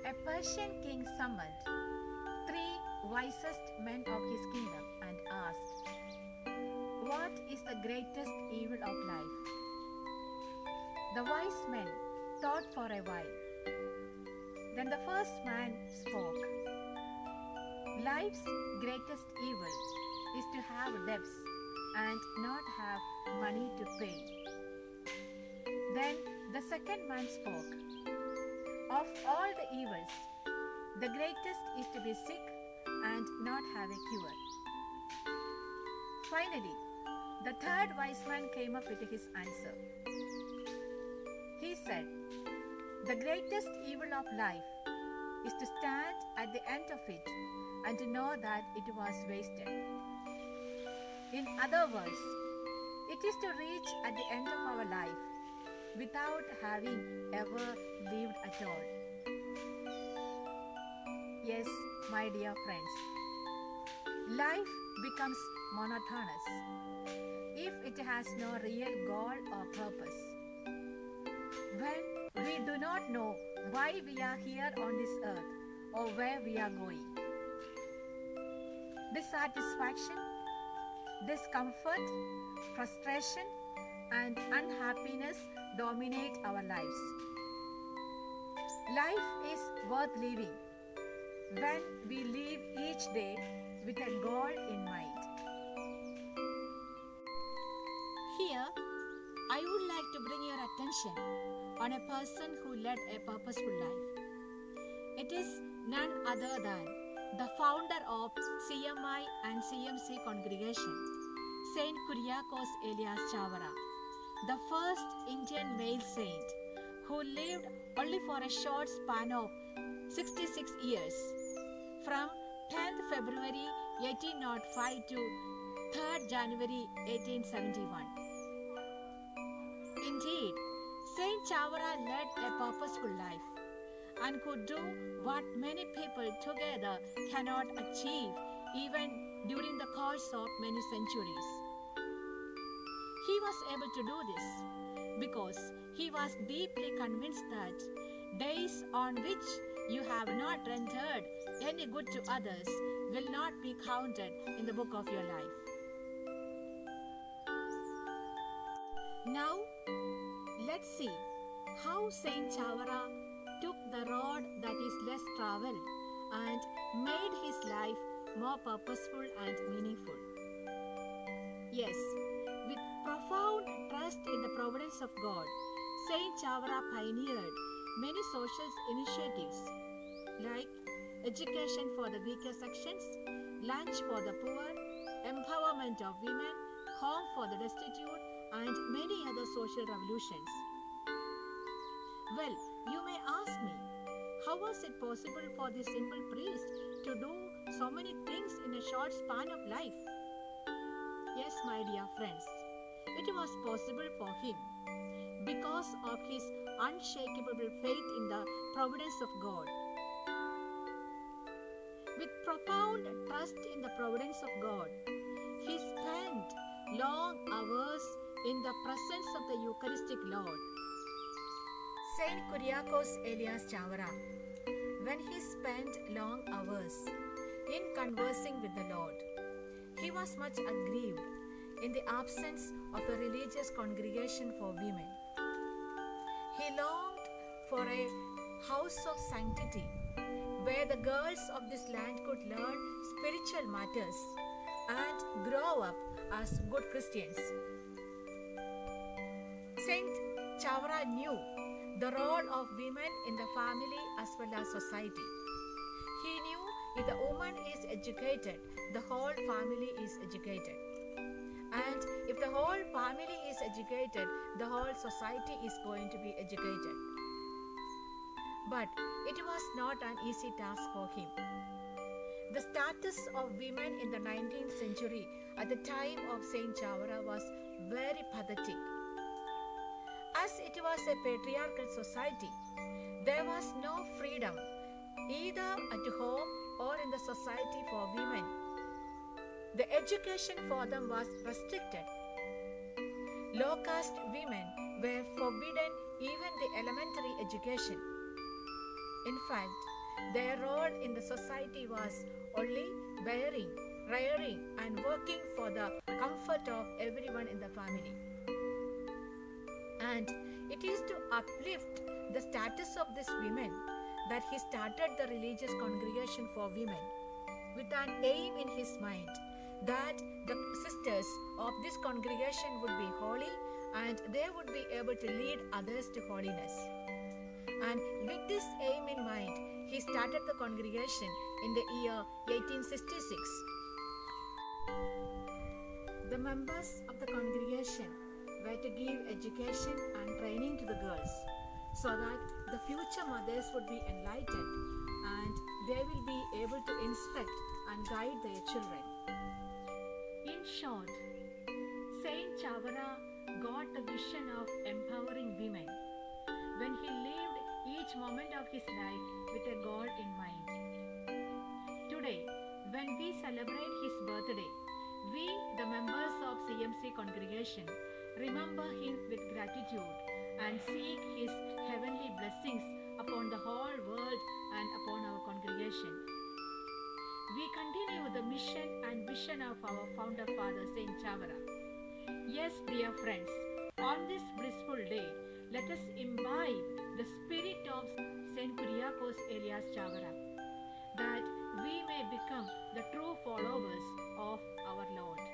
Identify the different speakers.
Speaker 1: A Persian king summoned three wisest men of his kingdom and asked, "What is the greatest evil of life?" The wise men thought for a while. Then the first man spoke. "Life's greatest evil is to have debts and not have money to pay." Then the second man spoke. "Of all the evils, the greatest is to be sick and not have a cure." Finally, the third wise man came up with his answer. He said, "The greatest evil of life is to stand at the end of it and to know that it was wasted." In other words, it is to reach at the end of our life without having ever lived at all. Yes, my dear friends, life becomes monotonous if it has no real goal or purpose. When we do not know why we are here on this earth or where we are going, dissatisfaction, discomfort, frustration, and unhappiness dominate our lives. Life is worth living when we live each day with a goal in mind. Here, I would like to bring your attention on a person who led a purposeful life. It is none other than the founder of CMI and CMC congregation, Saint Kuriakose Elias Chavara, the first Indian male saint who lived only for a short span of 66 years, from 10th February 1805 to 3rd January 1871. Indeed, Saint Chavara led a purposeful life and could do what many people together cannot achieve even during the course of many centuries. He was able to do this because he was deeply convinced that days on which you have not rendered any good to others will not be counted in the book of your life. Now, let's see how Saint Chavara took the road that is less traveled and made his life more purposeful and meaningful. Yes, with profound trust in the providence of God, Saint Chavara pioneered many social initiatives like education for the weaker sections, lunch for the poor, empowerment of women, home for the destitute, and many other social revolutions. Well, you may ask me, how was it possible for this simple priest to do so many things in a short span of life? Yes, my dear friends, it was possible for him because of his unshakable faith in the providence of God. With profound trust in the providence of God, he spent long hours in the presence of the Eucharistic Lord. Saint Kuriakose Elias Chavara, when he spent long hours in conversing with the Lord, he was much aggrieved in the absence of a religious congregation for women. He longed for a house of sanctity where the girls of this land could learn spiritual matters and grow up as good Christians. Saint Chavara knew the role of women in the family as well as society. He knew if the woman is educated, the whole family is educated. And if the whole family is educated, the whole society is going to be educated. But it was not an easy task for him. The status of women in the 19th century at the time of Saint Chavara was very pathetic. As it was a patriarchal society, there was no freedom either at home or in the society for women. The education for them was restricted. Low caste women were forbidden even the elementary education. In fact, Their role in the society was only bearing, rearing, and working for the comfort of everyone in the family. And it is to uplift the status of these women that he started the religious congregation for women with an aim in his mind that the sisters of this congregation would be holy and they would be able to lead others to holiness. And with this aim in mind, he started the congregation in the year 1866. The members of the congregation were to give education and training to the girls so that the future mothers would be enlightened and they will be able to instruct and guide their children. In short, Saint Chavara got the vision of empowering women when he lived each moment of his life with a goal in mind. Today, when we celebrate his birthday, we, the members of CMC congregation, remember him with gratitude and seek his heavenly blessings upon the whole world and upon our congregation. We continue the mission and vision of our founder father Saint Chavara. Yes, dear friends, on this blissful day, let us imbibe the spirit of Saint Kuriakos Elias Chavara, that we may become the true followers of our Lord.